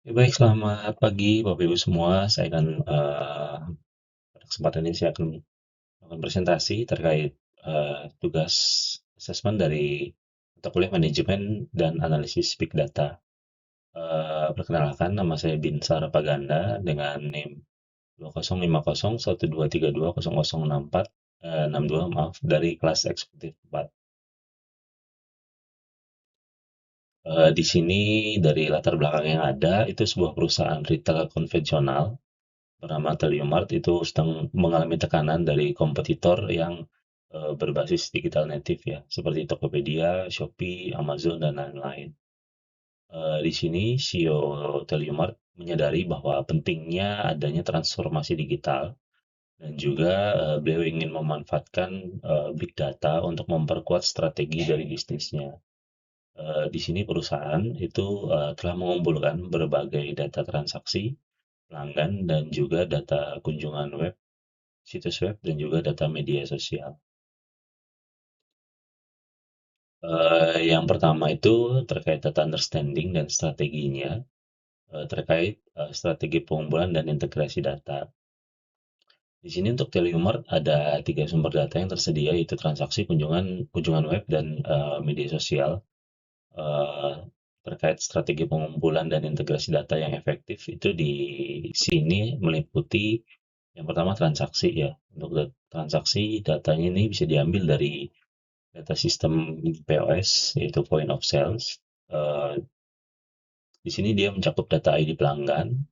Ya, baik, selamat pagi Bapak Ibu semua. Saya akan pada kesempatan ini saya akan melakukan presentasi terkait tugas asesmen dari mata kuliah manajemen dan analisis big data. Perkenalkan, nama saya Binsar Paganda dengan NIM 205012320064 62, maaf, dari kelas eksekutif 4. Di sini dari latar belakang yang ada, itu sebuah perusahaan retail konvensional bernama Teliumart itu sedang mengalami tekanan dari kompetitor yang berbasis digital native ya, seperti Tokopedia, Shopee, Amazon, dan lain-lain. Di sini CEO Teliumart menyadari bahwa pentingnya adanya transformasi digital dan juga beliau ingin memanfaatkan big data untuk memperkuat strategi dari bisnisnya. Di sini perusahaan itu telah mengumpulkan berbagai data transaksi, pelanggan, dan juga data kunjungan web, situs web, dan juga data media sosial. Yang pertama itu terkait data understanding dan strateginya, terkait strategi pengumpulan dan integrasi data. Di sini untuk Telemart ada tiga sumber data yang tersedia, yaitu transaksi, kunjungan, kunjungan web, dan media sosial. Eh, Terkait strategi pengumpulan dan integrasi data yang efektif itu di sini meliputi yang pertama transaksi ya. Untuk transaksi datanya ini bisa diambil dari data sistem POS yaitu point of sales. Eh, di sini dia mencakup data ID pelanggan,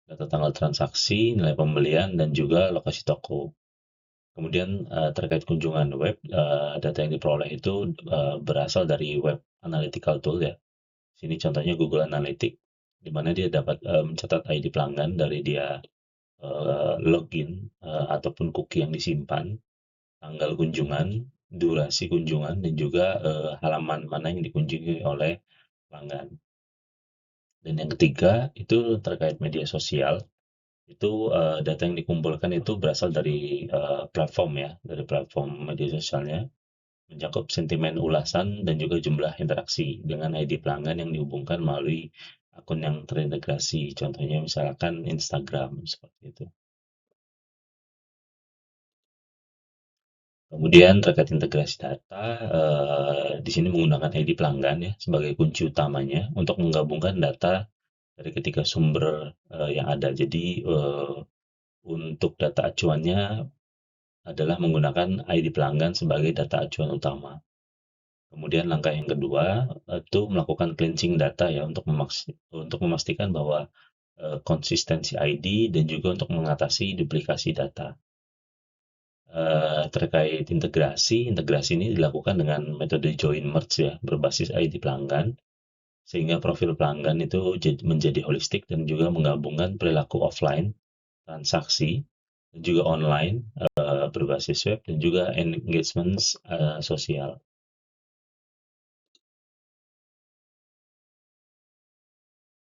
data tanggal transaksi, nilai pembelian, dan juga lokasi toko. Kemudian terkait kunjungan web, data yang diperoleh itu berasal dari web analytical tool ya. Sini contohnya Google Analytics, di mana dia dapat mencatat ID pelanggan dari dia login ataupun cookie yang disimpan, tanggal kunjungan, durasi kunjungan, dan juga halaman mana yang dikunjungi oleh pelanggan. Dan yang ketiga itu terkait media sosial, itu data yang dikumpulkan itu berasal dari platform ya, dari platform media sosialnya, mencakup sentimen ulasan dan juga jumlah interaksi dengan ID pelanggan yang dihubungkan melalui akun yang terintegrasi, contohnya misalkan Instagram seperti itu. Kemudian terkait integrasi data, di sini menggunakan ID pelanggan ya sebagai kunci utamanya untuk menggabungkan data dari ketiga sumber yang ada. Jadi untuk data acuannya adalah menggunakan ID pelanggan sebagai data acuan utama. Kemudian langkah yang kedua itu melakukan cleansing data ya untuk memastikan bahwa konsistensi ID dan juga untuk mengatasi duplikasi data. Terkait integrasi, integrasi ini dilakukan dengan metode join merge ya, berbasis ID pelanggan, sehingga profil pelanggan itu menjadi holistik dan juga menggabungkan perilaku offline, transaksi, dan juga online, berbasis web, dan juga engagement sosial.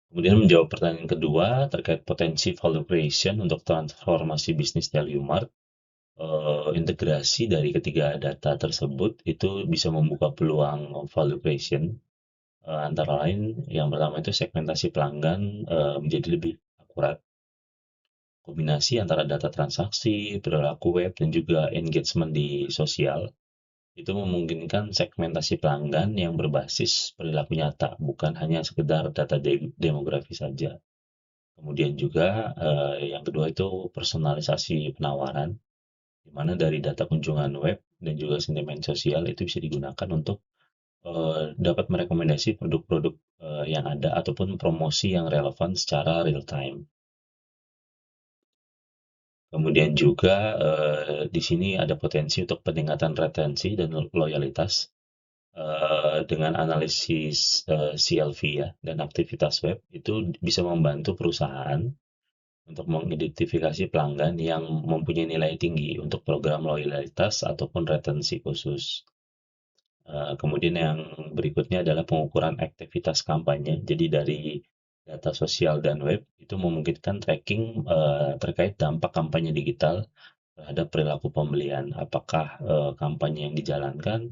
Kemudian menjawab pertanyaan kedua terkait potensi value creation untuk transformasi bisnis Teliumart, integrasi dari ketiga data tersebut itu bisa membuka peluang value creation. Antara lain, yang pertama itu segmentasi pelanggan menjadi lebih akurat. Kombinasi antara data transaksi, perilaku web, dan juga engagement di sosial itu memungkinkan segmentasi pelanggan yang berbasis perilaku nyata, bukan hanya sekedar data demografi saja. Kemudian juga yang kedua itu personalisasi penawaran, di mana dari data kunjungan web dan juga sentimen sosial itu bisa digunakan untuk dapat merekomendasi produk-produk yang ada ataupun promosi yang relevan secara real time. Kemudian juga di sini ada potensi untuk peningkatan retensi dan loyalitas dengan analisis CLV ya dan aktivitas web itu bisa membantu perusahaan untuk mengidentifikasi pelanggan yang mempunyai nilai tinggi untuk program loyalitas ataupun retensi khusus. Kemudian yang berikutnya adalah pengukuran aktivitas kampanye. Jadi dari data sosial dan web itu memungkinkan tracking terkait dampak kampanye digital terhadap perilaku pembelian. Apakah kampanye yang dijalankan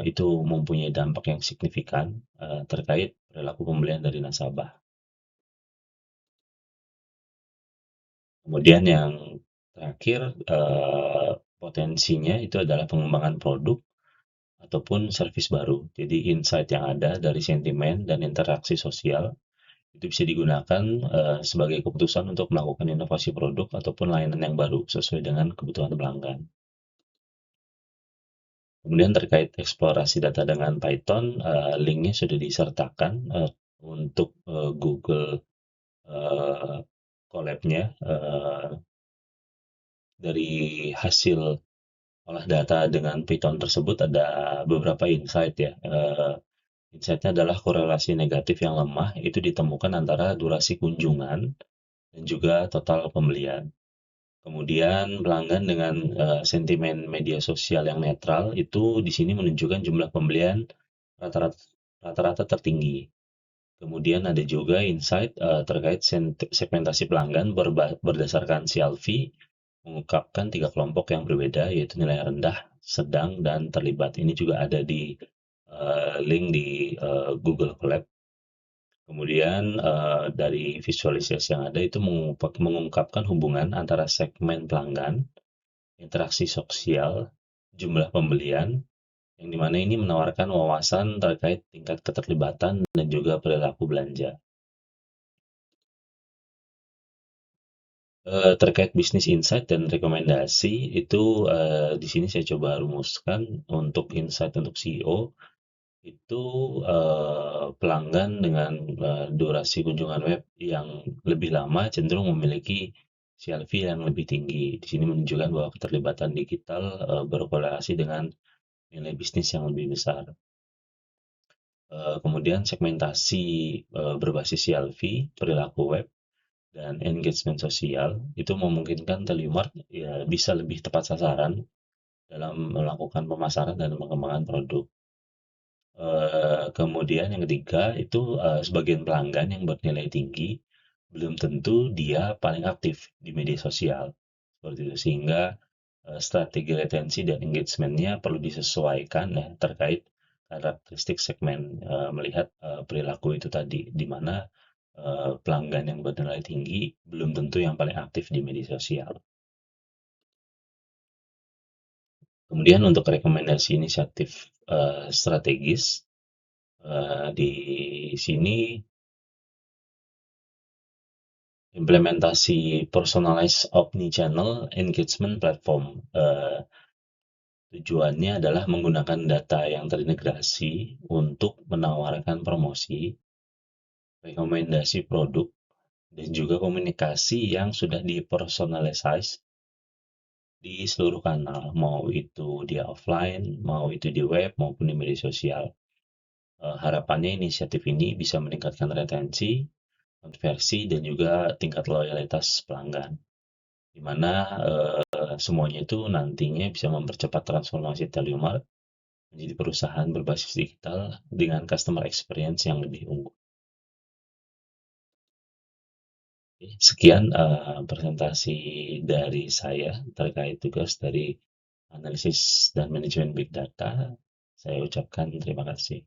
itu mempunyai dampak yang signifikan terkait perilaku pembelian dari nasabah. Kemudian yang terakhir, potensinya itu adalah pengembangan produk ataupun servis baru. Jadi insight yang ada dari sentimen dan interaksi sosial itu bisa digunakan sebagai keputusan untuk melakukan inovasi produk ataupun layanan yang baru sesuai dengan kebutuhan pelanggan. Kemudian terkait eksplorasi data dengan Python, linknya sudah disertakan untuk Google Colab-nya dari hasil olah data dengan Python tersebut ada beberapa insight ya. Insight-nya adalah korelasi negatif yang lemah itu ditemukan antara durasi kunjungan dan juga total pembelian. Kemudian pelanggan dengan sentimen media sosial yang netral itu di sini menunjukkan jumlah pembelian rata-rata rata-rata tertinggi. Kemudian ada juga insight terkait segmentasi pelanggan berdasarkan CLV mengungkapkan tiga kelompok yang berbeda yaitu nilai rendah, sedang, dan terlibat. Ini juga ada di link di Google Colab. Kemudian dari visualisasi yang ada itu mengungkapkan hubungan antara segmen pelanggan, interaksi sosial, jumlah pembelian, yang dimana ini menawarkan wawasan terkait tingkat keterlibatan dan juga perilaku belanja. Terkait bisnis insight dan rekomendasi itu di sini saya coba rumuskan untuk insight untuk CEO itu pelanggan dengan durasi kunjungan web yang lebih lama cenderung memiliki CLV yang lebih tinggi. Di sini menunjukkan bahwa keterlibatan digital berkorelasi dengan nilai bisnis yang lebih besar. Kemudian segmentasi berbasis CLV, perilaku web, dan engagement sosial itu memungkinkan Telemart ya bisa lebih tepat sasaran dalam melakukan pemasaran dan pengembangan produk. Kemudian yang ketiga itu sebagian pelanggan yang bernilai tinggi belum tentu dia paling aktif di media sosial seperti itu sehingga strategi retensi dan engagement-nya perlu disesuaikan ya terkait karakteristik segmen melihat perilaku itu tadi di mana pelanggan yang bernilai tinggi belum tentu yang paling aktif di media sosial. Kemudian untuk rekomendasi inisiatif strategis di sini implementasi personalized omni-channel engagement platform. Tujuannya adalah menggunakan data yang terintegrasi untuk menawarkan promosi, rekomendasi produk, dan juga komunikasi yang sudah dipersonalisasi di seluruh kanal, mau itu dia offline, mau itu di web, maupun di media sosial. Harapannya inisiatif ini bisa meningkatkan retensi, konversi, dan juga tingkat loyalitas pelanggan, di mana semuanya itu nantinya bisa mempercepat transformasi Telemart menjadi perusahaan berbasis digital dengan customer experience yang lebih unggul. Sekian presentasi dari saya terkait tugas dari analisis dan manajemen big data. Saya ucapkan terima kasih.